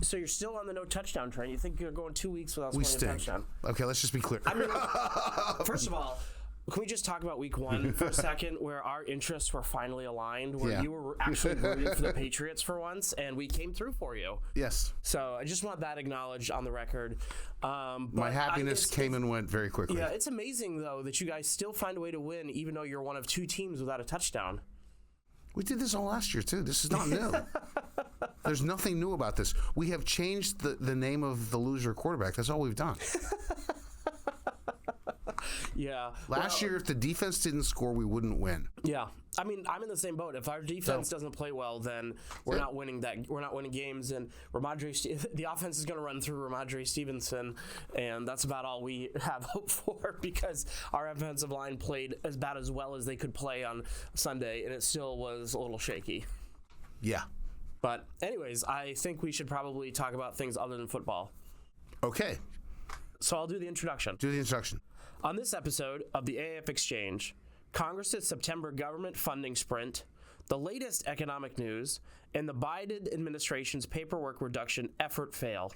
So you're still on the no touchdown train. You think you're going 2 weeks without scoring a touchdown? Okay, let's just be clear. I mean, first of all, can we just talk about week 1 for a second, where our interests were finally aligned, where you were actually rooting for the Patriots for once, and we came through for you. Yes. So I just want that acknowledged on the record. My happiness came and went very quickly. Yeah, it's amazing, though, that you guys still find a way to win, even though you're one of 2 teams without a touchdown. We did this all last year, too. This is not new. There's nothing new about this. We have changed the name of the loser quarterback. That's all we've done. Yeah. Last year, if the defense didn't score, we wouldn't win. Yeah. I mean, I'm in the same boat. If our defense doesn't play well, then we're not winning We're not winning games. And the offense is going to run through Ramondre Stevenson, and that's about all we have hope for, because our offensive line played as bad as well as they could play on Sunday, and it still was a little shaky. Yeah. But anyways, I think we should probably talk about things other than football. Okay. So I'll do the introduction. Do the introduction. On this episode of the AAF Exchange, Congress's September government funding sprint, the latest economic news, and the Biden administration's paperwork reduction effort fail.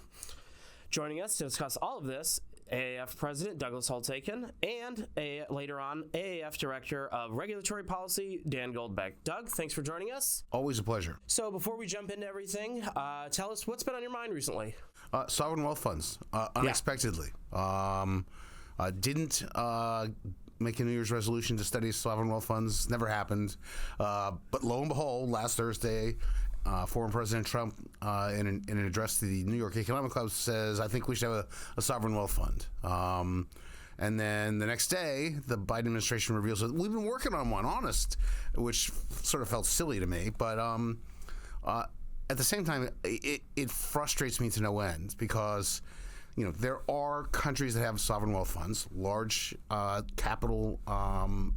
Joining us to discuss all of this, AAF President Douglas Holtz-Eakin, and later on, AAF Director of Regulatory Policy, Dan Goldbeck. Doug, thanks for joining us. Always a pleasure. So before we jump into everything, tell us what's been on your mind recently. Sovereign wealth funds, unexpectedly. Didn't make a New Year's resolution to study sovereign wealth funds. Never happened. But lo and behold, last Thursday, former President Trump, in an address to the New York Economic Club, says, I think we should have a sovereign wealth fund. And then the next day, the Biden administration reveals that we've been working on one, honest, which sort of felt silly to me. But at the same time, it frustrates me to no end, because there are countries that have sovereign wealth funds, large capital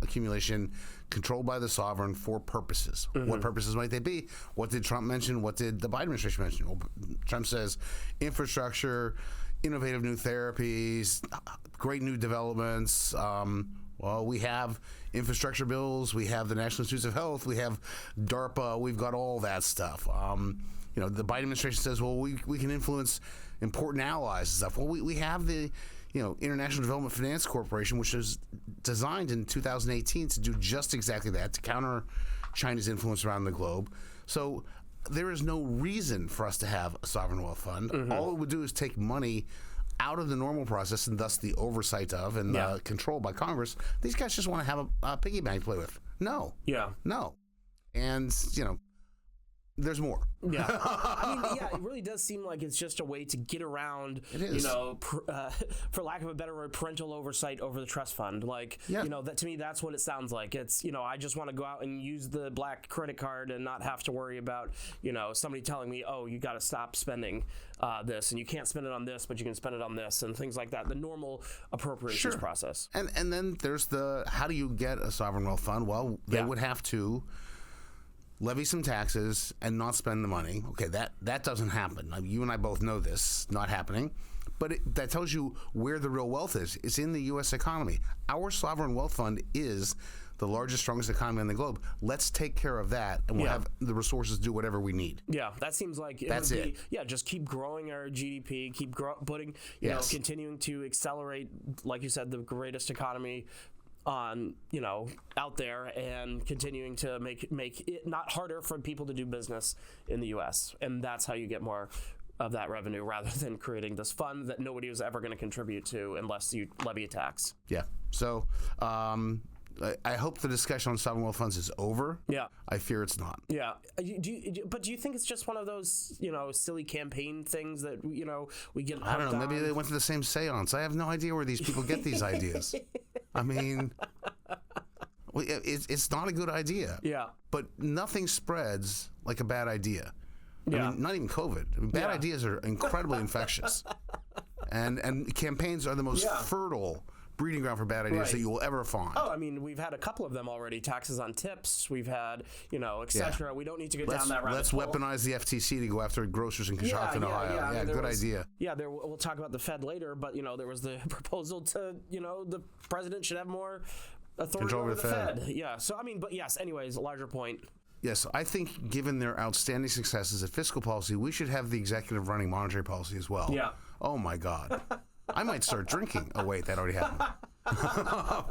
accumulation controlled by the sovereign for purposes. Mm-hmm. What purposes might they be? What did Trump mention? What did the Biden administration mention? Well, Trump says infrastructure, innovative new therapies, great new developments. Well, we have infrastructure bills, we have the National Institutes of Health, we have DARPA, we've got all that stuff. The Biden administration says, well, we can influence important allies and stuff. Well, we have the International Development Finance Corporation, which was designed in 2018 to do just exactly that, to counter China's influence around the globe. So there is no reason for us to have a sovereign wealth fund. Mm-hmm. All it would do is take money out of the normal process, and thus the oversight of and the control by Congress. These guys just want to have a piggy bank to play with. No. Yeah. No. And, there's more. Yeah. I mean, it really does seem like it's just a way to get around, for lack of a better word, parental oversight over the trust fund. That to me, that's what it sounds like. It's, I just want to go out and use the black credit card and not have to worry about, somebody telling me, oh, you got to stop spending this, and you can't spend it on this, but you can spend it on this, and things like that. The normal appropriations process. And then there's how do you get a sovereign wealth fund? Well, they would have to levy some taxes and not spend the money. Okay, that doesn't happen. You and I both know this, not happening. But that tells you where the real wealth is. It's in the U.S. economy. Our sovereign wealth fund is the largest, strongest economy on the globe. Let's take care of that, and we'll have the resources to do whatever we need. Yeah, that seems like that's it. Yeah, just keep growing our GDP, keep putting, continuing to accelerate, like you said, the greatest economy on out there, and continuing to make it not harder for people to do business in the U.S. And that's how you get more of that revenue, rather than creating this fund that nobody was ever going to contribute to unless you levy a tax. Yeah. So I hope the discussion on sovereign wealth funds is over. Yeah. I fear it's not. Yeah. But do you think it's just one of those, silly campaign things that, we get I don't know. Maybe they went to the same seance. I have no idea where these people get these ideas. I mean, it's not a good idea. Yeah. But nothing spreads like a bad idea. I mean, not even COVID. I mean, bad ideas are incredibly infectious. And campaigns are the most fertile breeding ground for bad ideas that you will ever find. Oh, I mean, we've had a couple of them already. Taxes on tips. We've had, et cetera. We don't need to go down that rabbit hole. Let's weaponize the FTC to go after grocers in Coshocton, Ohio. Yeah, good idea. Yeah, we'll talk about the Fed later, but, there was the proposal to, the president should have more authority over the Fed. Yeah, so, I mean, but yes, anyways, a larger point. Yes, I think given their outstanding successes at fiscal policy, we should have the executive running monetary policy as well. Yeah. Oh my God. I might start drinking. Oh wait, that already happened.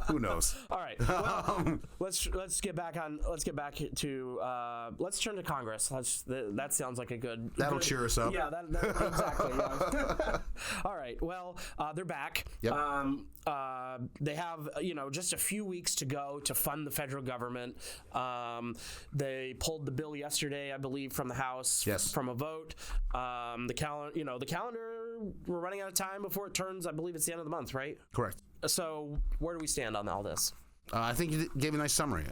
Who knows? All right. Well, let's get back to let's turn to Congress. That sounds like a good. That'll cheer us up. Yeah, exactly. Yeah. All right. Well, they're back. Yep. They have just a few weeks to go to fund the federal government. They pulled the bill yesterday, I believe, from the House. Yes. From a vote. The calendar. We're running out of time before it turns. I believe it's the end of the month, right? Correct. So where do we stand on all this? I think you gave a nice summary.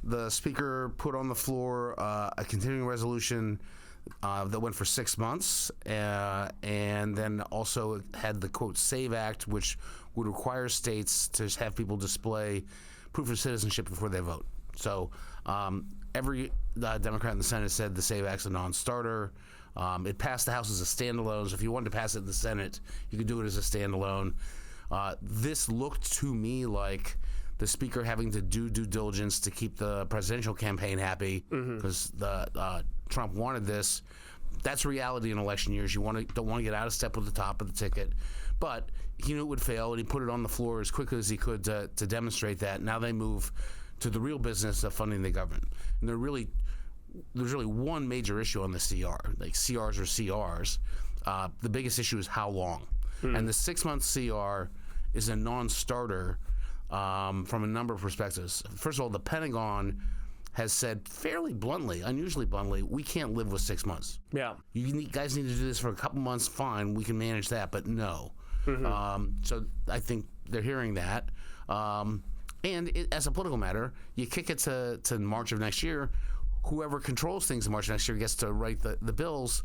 The Speaker put on the floor a continuing resolution that went for 6 months, and then also had the, quote, SAVE Act, which would require states to have people display proof of citizenship before they vote. So every Democrat in the Senate said the SAVE Act's a non-starter. It passed the House as a standalone, so if you wanted to pass it in the Senate, you could do it as a standalone. This looked to me like the Speaker having to do due diligence to keep the presidential campaign happy because Trump wanted this. That's reality in election years. You don't want to get out of step with the top of the ticket. But he knew it would fail, and he put it on the floor as quickly as he could to demonstrate that. Now they move to the real business of funding the government. And there's really one major issue on the CR. Like CRs are CRs. The biggest issue is how long. And the 6-month CR is a non-starter from a number of perspectives. First of all, the Pentagon has said fairly bluntly, unusually bluntly, we can't live with 6 months. Yeah. Guys need to do this for a couple months, fine, we can manage that, but no. So I think they're hearing that. And as a political matter, you kick it to March of next year, whoever controls things in March of next year gets to write the bills,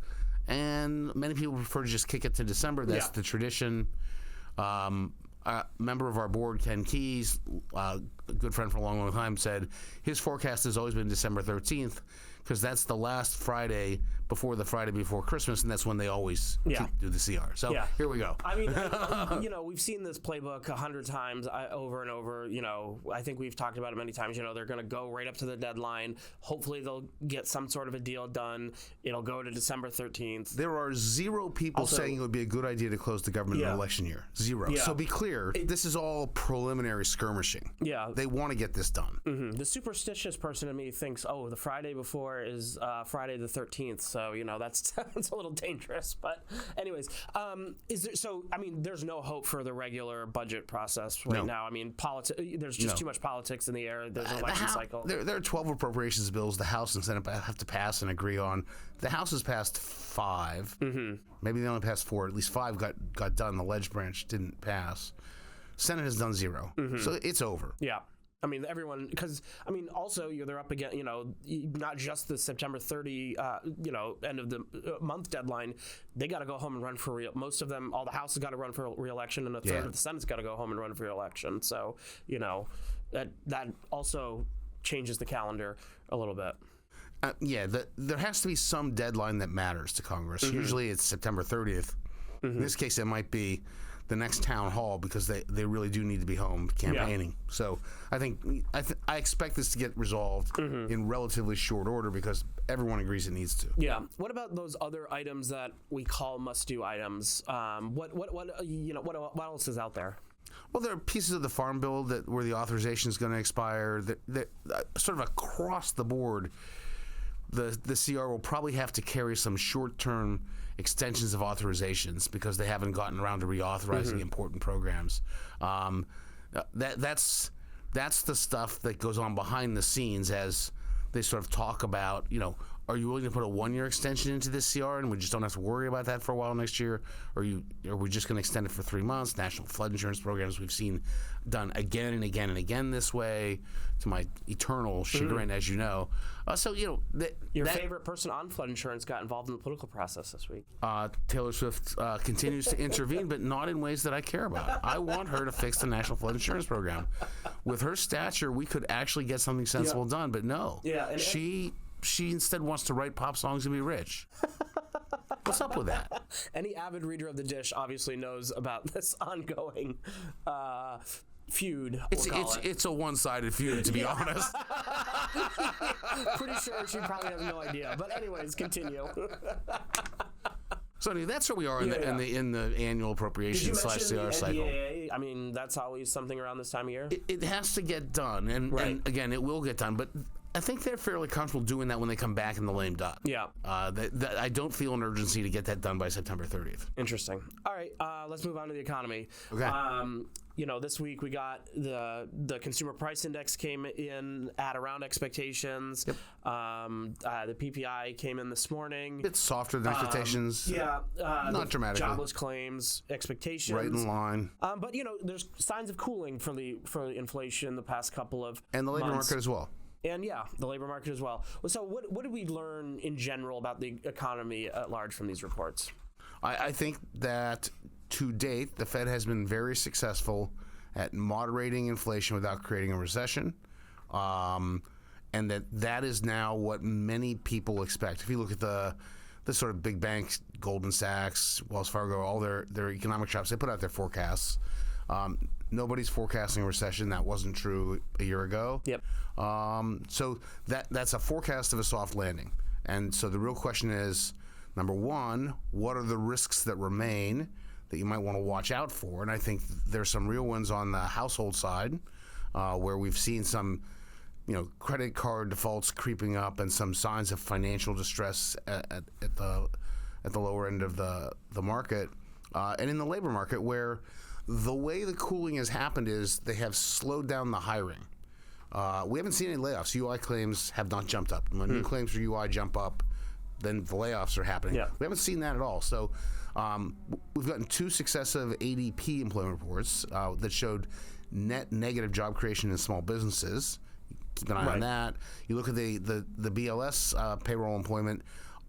and many people prefer to just kick it to December. That's the tradition. A member of our board, Ken Keyes, a good friend for a long, long time, said his forecast has always been December 13th because that's the last Friday before the Friday before Christmas, and that's when they always do the CR. So here we go. I mean, we've seen this playbook 100 times over and over. I think we've talked about it many times. They're going to go right up to the deadline. Hopefully they'll get some sort of a deal done. It'll go to December 13th. There are zero people saying it would be a good idea to close the government in an election year. Zero. Yeah. So be clear, this is all preliminary skirmishing. Yeah. They want to get this done. The superstitious person in me thinks, the Friday before is Friday the 13th. So, that's a little dangerous. But anyways, there's no hope for the regular budget process now. I mean, there's just too much politics in the air. There's an election cycle. There are 12 appropriations bills the House and Senate have to pass and agree on. The House has passed 5. Maybe they only passed 4. At least 5 got done. The ledge branch didn't pass. Senate has done 0. So it's over. Yeah. I mean, everyone, because, also they're up against, not just the September 30, end of the month deadline. They got to go home and run for most of them, all the House has got to run for re-election, and a third of the Senate's got to go home and run for re-election. So, that also changes the calendar a little bit. There has to be some deadline that matters to Congress. Usually it's September 30th. In this case, it might be the next town hall because they really do need to be home campaigning. Yeah. So I expect this to get resolved in relatively short order because everyone agrees it needs to. Yeah. What about those other items that we call must-do items? What else is out there? Well, there are pieces of the Farm Bill where the authorization is going to expire. That sort of across the board, the CR will probably have to carry some short-term extensions of authorizations because they haven't gotten around to reauthorizing important programs. That's the stuff that goes on behind the scenes as they sort of talk about, are you willing to put a 1-year extension into this CR and we just don't have to worry about that for a while next year? Or are we just going to extend it for 3 months? National flood insurance programs we've seen done again and again and again this way, to my eternal chagrin, as you know. Your favorite person on flood insurance got involved in the political process this week. Taylor Swift continues to intervene, but not in ways that I care about. I want her to fix the National Flood Insurance Program. With her stature, we could actually get something sensible done, but no. Yeah, she instead wants to write pop songs and be rich. What's up with that? Any avid reader of The Dish obviously knows about this ongoing feud. It's a one-sided feud, to be honest. Pretty sure she probably has no idea. But anyways, continue. So anyway, that's where we are in the annual appropriations / CR cycle. NDAA? I mean, that's always something around this time of year. It has to get done, and again, it will get done. But I think they're fairly comfortable doing that when they come back in the lame duck. Yeah. I don't feel an urgency to get that done by September 30th. Interesting. All right, let's move on to the economy. Okay. This week we got the consumer price index came in at around expectations. Yep. The PPI came in this morning. It's softer than expectations. Not dramatically. Jobless claims expectations. Right in line. But there's signs of cooling for the inflation the past couple of and the labor months. market as well. And the labor market as well. So what did we learn in general about the economy at large from these reports? I think that to date, the Fed has been very successful at moderating inflation without creating a recession. And that is now what many people expect. If you look at the sort of big banks, Goldman Sachs, Wells Fargo, all their economic shops, they put out their forecasts. Nobody's forecasting a recession. That wasn't true a year ago. Yep. So that's a forecast of a soft landing. And so the real question is, number one, what are the risks that remain that you might want to watch out for? And I think there's some real ones on the household side, where we've seen some, credit card defaults creeping up and some signs of financial distress at the lower end of the market, and in the labor market, where the way the cooling has happened is they have slowed down the hiring. We haven't seen any layoffs. UI claims have not jumped up. When new claims for UI jump up, then the layoffs are happening. Yeah. We haven't seen that at all. So we've gotten 2 successive ADP employment reports that showed net negative job creation in small businesses. Keep an eye on that. You look at the BLS payroll employment,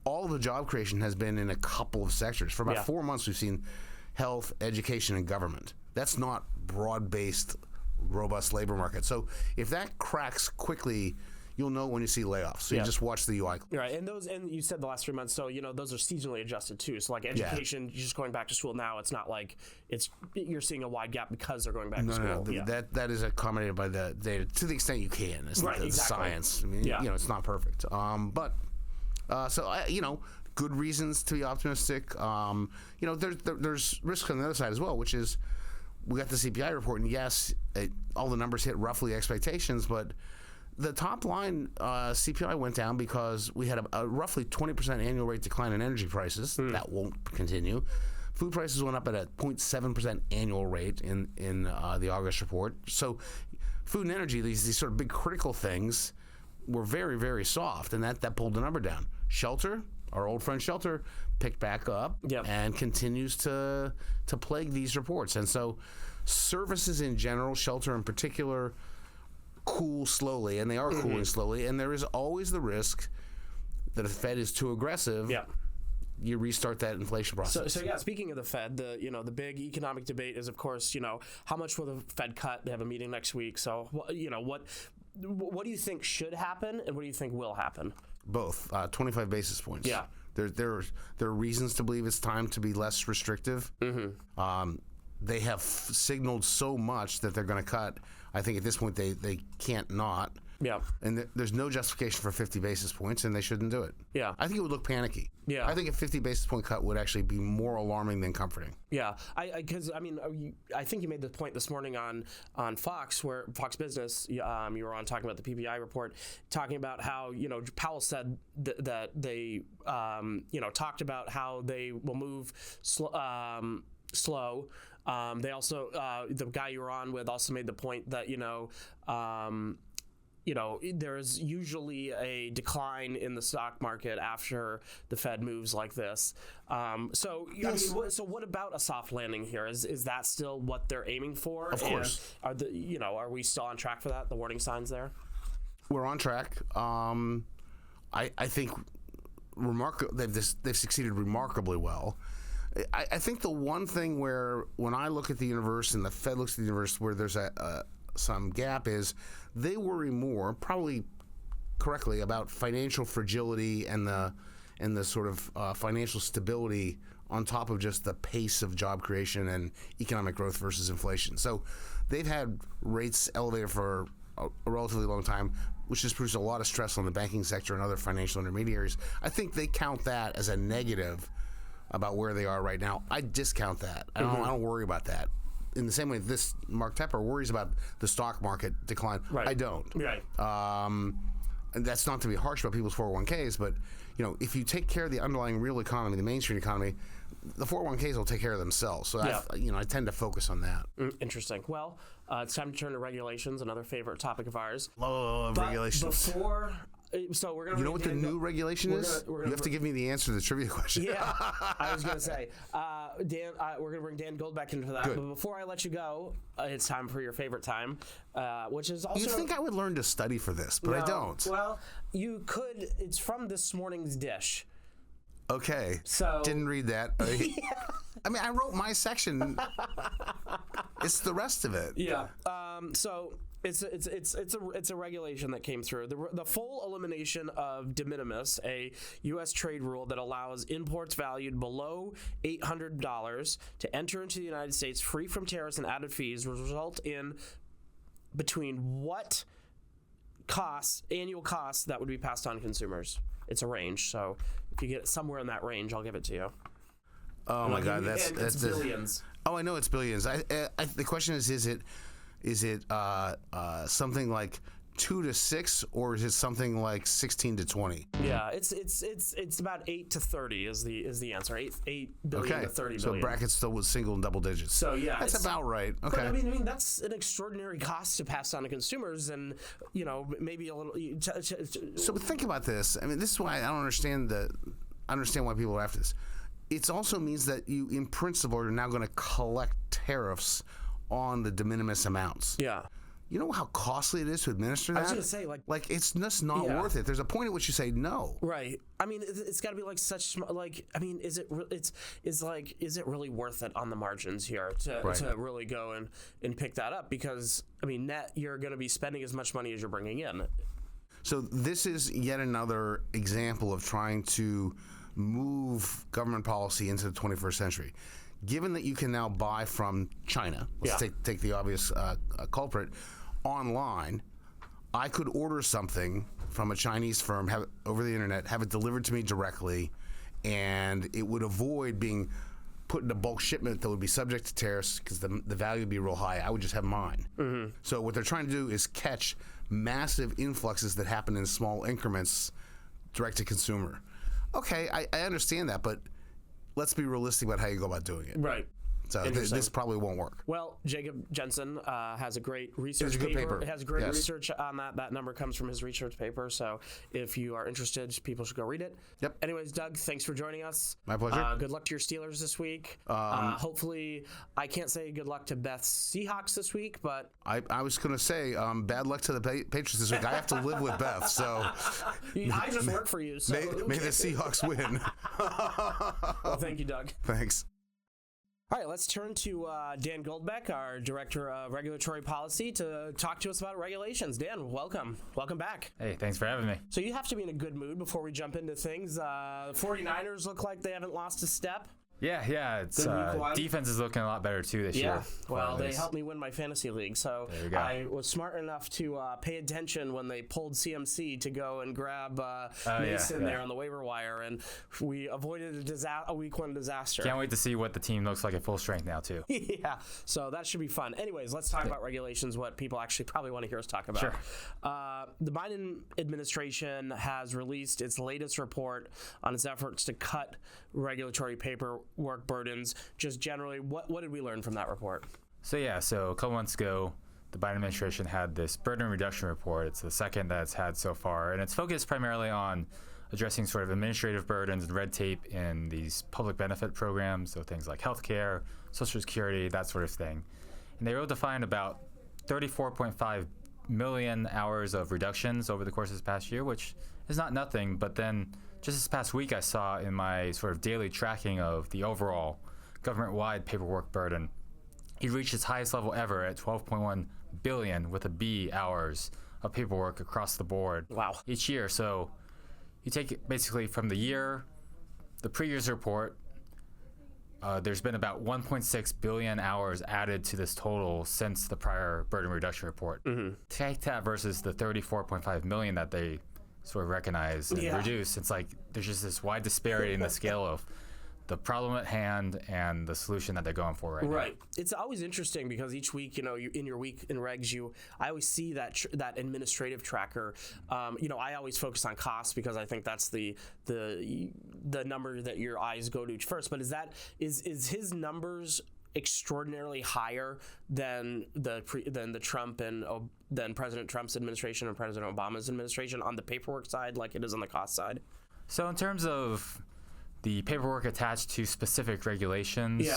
all the job creation has been in a couple of sectors. For about 4 months, we've seen health, education, and government. That's not broad-based, robust labor market. So if that cracks quickly, you'll know when you see layoffs. So you just watch the UI. Right, and you said the last 3 months, so those are seasonally adjusted too. So like education, you're just going back to school now. It's not like you're seeing a wide gap because they're going back to school. No. That is accommodated by the data to the extent you can. It's right, exactly. Science. I mean, it's not perfect. Good reasons to be optimistic. There's risk on the other side as well, which is we got the CPI report, and yes, all the numbers hit roughly expectations, but the top line CPI went down because we had a roughly 20% annual rate decline in energy prices. That won't continue. Food prices went up at a 0.7% annual rate in the August report. So food and energy, these sort of big critical things, were very, very soft, and that pulled the number down. Shelter, our old friend Shelter, picked back up and continues to plague these reports. And so services in general, Shelter in particular, cool slowly, and they are cooling slowly, and there is always the risk that if the Fed is too aggressive, you restart that inflation process. So speaking of the Fed, the big economic debate is, of course, how much will the Fed cut? They have a meeting next week. So what do you think should happen, and what do you think will happen? Both, 25 basis points. Yeah. There are reasons to believe it's time to be less restrictive. They have signaled so much that they're going to cut. I think at this point they can't not. Yeah. And there's no justification for 50 basis points, and they shouldn't do it. Yeah. I think it would look panicky. Yeah. I think a 50 basis point cut would actually be more alarming than comforting. Yeah. I think you made the point this morning on Fox, where Fox Business, you were on talking about the PPI report, talking about how, Powell said that they, talked about how they will move slow. They also, the guy you were on with also made the point that, there's usually a decline in the stock market after the Fed moves like this. So what about a soft landing here? Is that still what they're aiming for? Of course. And are we still on track for that? The warning signs there? We're on track. I think they've succeeded remarkably well. I think the one thing where, when I look at the universe and the Fed looks at the universe, where there's some gap is they worry more, probably correctly, about financial fragility and the and the sort of financial stability on top of just the pace of job creation and economic growth versus inflation. So they've had rates elevated for a relatively long time, which has produced a lot of stress on the banking sector and other financial intermediaries. I think they count that as a negative about where they are right now. I discount that. I don't worry about that. In the same way this Mark Tepper worries about the stock market decline. Right. I don't. Right. And that's not to be harsh about people's 401ks, but if you take care of the underlying real economy, the Main Street economy, the 401ks will take care of themselves. So I tend to focus on that. Interesting. Well, it's time to turn to regulations, another favorite topic of ours. Love regulations. So we're gonna. You know what the new regulation is? You have to give me the answer to the trivia question. Yeah, I was gonna say, Dan. We're gonna bring Dan Goldbeck into that. Good. But before I let you go, it's time for your favorite time, which is also. You think I would learn to study for this, but I don't. Well, you could. It's from this morning's dish. Okay. So didn't read that. I mean, I wrote my section. It's the rest of it. Yeah. So it's a regulation that came through. The full elimination of de minimis, a U.S. trade rule that allows imports valued below $800 to enter into the United States free from tariffs and added fees, will result in between what annual costs that would be passed on to consumers. It's a range, so if you get somewhere in that range, I'll give it to you. Oh my God, that's billions. Oh, I know it's billions. The question is it something like 2 to 6, or is it something like 16 to 20? Yeah, it's about 8 to 30 is the answer. 8 billion to 30 billion. So brackets still with single and double digits. So yeah, that's about right. Okay. But I mean that's an extraordinary cost to pass on to consumers, and maybe a little. So think about this. I mean, this is why I don't understand why people are after this. It also means that you, in principle, are now going to collect tariffs on the de minimis amounts. Yeah. You know how costly it is to administer that? I was going to say, like it's just not worth it. There's a point at which you say no. Right. I mean, it's got to be like such I mean, is it really worth it on the margins here to really go and pick that up? Because I mean, net you're going to be spending as much money as you're bringing in. So this is yet another example of trying to move government policy into the 21st century. Given that you can now buy from China, let's take the obvious culprit, online, I could order something from a Chinese firm, have it over the internet, have it delivered to me directly, and it would avoid being put in a bulk shipment that would be subject to tariffs because the value would be real high. I would just have mine. Mm-hmm. So what they're trying to do is catch massive influxes that happen in small increments direct to consumer. Okay, I understand that, but let's be realistic about how you go about doing it. Right. So this probably won't work. Well, Jacob Jensen has a great research paper. It has great research on that. That number comes from his research paper. So if you are interested, people should go read it. Yep. Anyways, Doug, thanks for joining us. My pleasure. Good luck to your Steelers this week. Hopefully, I can't say good luck to Beth's Seahawks this week, but I was going to say bad luck to the Patriots this week. I have to live with Beth, so I just work for you. So may the Seahawks win. Well, thank you, Doug. Thanks. All right, let's turn to Dan Goldbeck, our Director of Regulatory Policy, to talk to us about regulations. Dan, welcome. Welcome back. Hey, thanks for having me. So you have to be in a good mood before we jump into things. 49ers look like they haven't lost a step. Yeah, it's defense is looking a lot better too this year. Well, they helped me win my fantasy league, so I was smart enough to pay attention when they pulled CMC to go and grab Mason there on the waiver wire, and we avoided a week one disaster. Can't wait to see what the team looks like at full strength now too. Yeah, so that should be fun. Anyways, let's talk about regulations, what people actually probably want to hear us talk about. Sure. The Biden administration has released its latest report on its efforts to cut regulatory paperwork burdens. Just generally, what did we learn from that report? So a couple months ago, the Biden administration had this burden reduction report. It's the second that it's had so far, and it's focused primarily on addressing sort of administrative burdens and red tape in these public benefit programs, so things like healthcare, Social Security, that sort of thing. And they were able to find about 34.5 million hours of reductions over the course of this past year, which is not nothing, but then just this past week, I saw in my sort of daily tracking of the overall government-wide paperwork burden, it reached its highest level ever at 12.1 billion with a B hours of paperwork across the board. Wow. Each year. So, you take it basically from the previous report, there's been about 1.6 billion hours added to this total since the prior burden reduction report. Take that versus the 34.5 million that they sort of recognize and reduce. It's like there's just this wide disparity in the scale of the problem at hand and the solution that they're going for now. It's always interesting because each week, in your week in regs, I always see that administrative tracker. I always focus on costs because I think that's the number that your eyes go to first. But is his numbers extraordinarily higher than the Trump and than President Trump's administration and President Obama's administration on the paperwork side, like it is on the cost side? So in terms of the paperwork attached to specific regulations,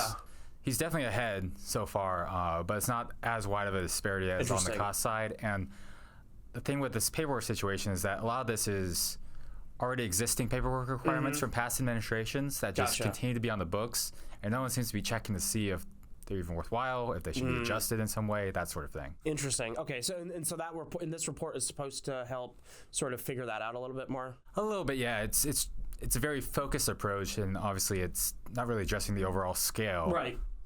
he's definitely ahead so far, but it's not as wide of a disparity as on the cost side. And the thing with this paperwork situation is that a lot of this is already existing paperwork requirements from past administrations that just continue to be on the books, and no one seems to be checking to see if they're even worthwhile, if they should be adjusted in some way, that sort of thing. Interesting. Okay, so so that report in this report is supposed to help sort of figure that out a little bit more. A little bit, yeah. It's a very focused approach, and obviously it's not really addressing the overall scale.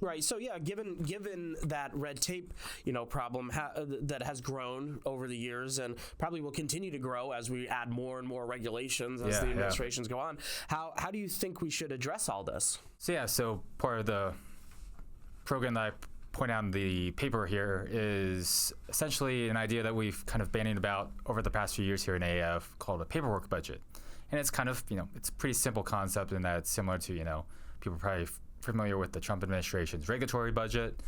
Right. So yeah, given that red tape, problem that has grown over the years and probably will continue to grow as we add more and more regulations as the administrations go on. How do you think we should address all this? So part of the program that I point out in the paper here is essentially an idea that we've kind of bandied about over the past few years here in AAF called a paperwork budget. And it's kind of, it's a pretty simple concept in that it's similar to, people are probably familiar with the Trump administration's regulatory budget.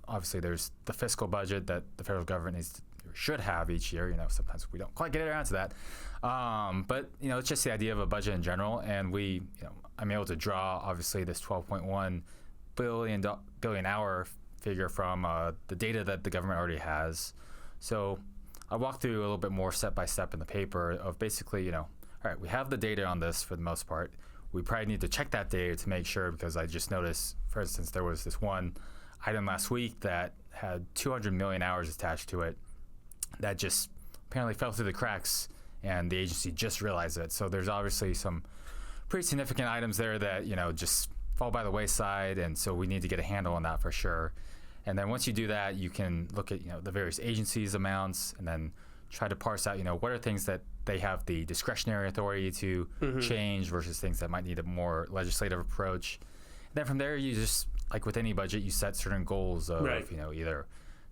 Obviously there's the fiscal budget that the federal government should have each year. Sometimes we don't quite get around to that. But, it's just the idea of a budget in general. And I'm able to draw, obviously, this 12.1 billion hour figure from the data that the government already has. So I walk through a little bit more step by step in the paper of basically, all right, we have the data on this for the most part. We probably need to check that data to make sure, because I just noticed, for instance, there was this one item last week that had 200 million hours attached to it that just apparently fell through the cracks, and the agency just realized it. So there's obviously some pretty significant items there that, just fall by the wayside, and so we need to get a handle on that for sure. And then once you do that, you can look at, the various agencies' amounts and then try to parse out, what are things that they have the discretionary authority to change versus things that might need a more legislative approach. And then from there, you just, like with any budget, you set certain goals of, either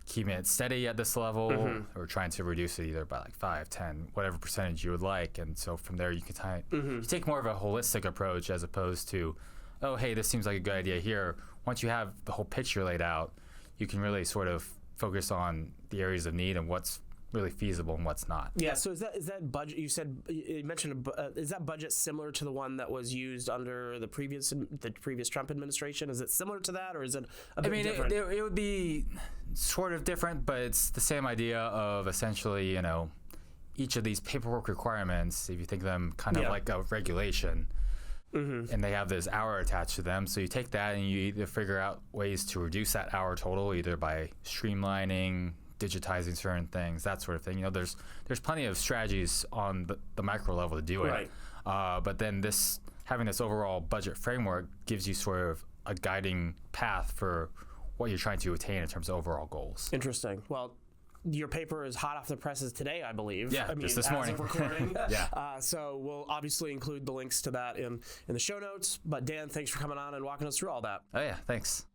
keeping it steady at this level or trying to reduce it either by like 5, 10, whatever percentage you would like. And so from there, you can you take more of a holistic approach as opposed to, oh, hey, this seems like a good idea here. Once you have the whole picture laid out, you can really sort of focus on the areas of need and what's really feasible and what's not. Yeah. So is that budget you mentioned? Is that budget similar to the one that was used under the previous Trump administration? Is it similar to that, or is it a bit different? It would be sort of different, but it's the same idea of essentially, each of these paperwork requirements, if you think of them kind of like a regulation, and they have this hour attached to them. So you take that and you either figure out ways to reduce that hour total, either by streamlining, digitizing certain things, that sort of thing. There's plenty of strategies on the micro level to do it. But then having this overall budget framework gives you sort of a guiding path for what you're trying to attain in terms of overall goals. Interesting. Well, your paper is hot off the presses today, I believe. Yeah, just this morning. As of recording. So we'll obviously include the links to that in the show notes. But Dan, thanks for coming on and walking us through all that. Oh yeah, thanks.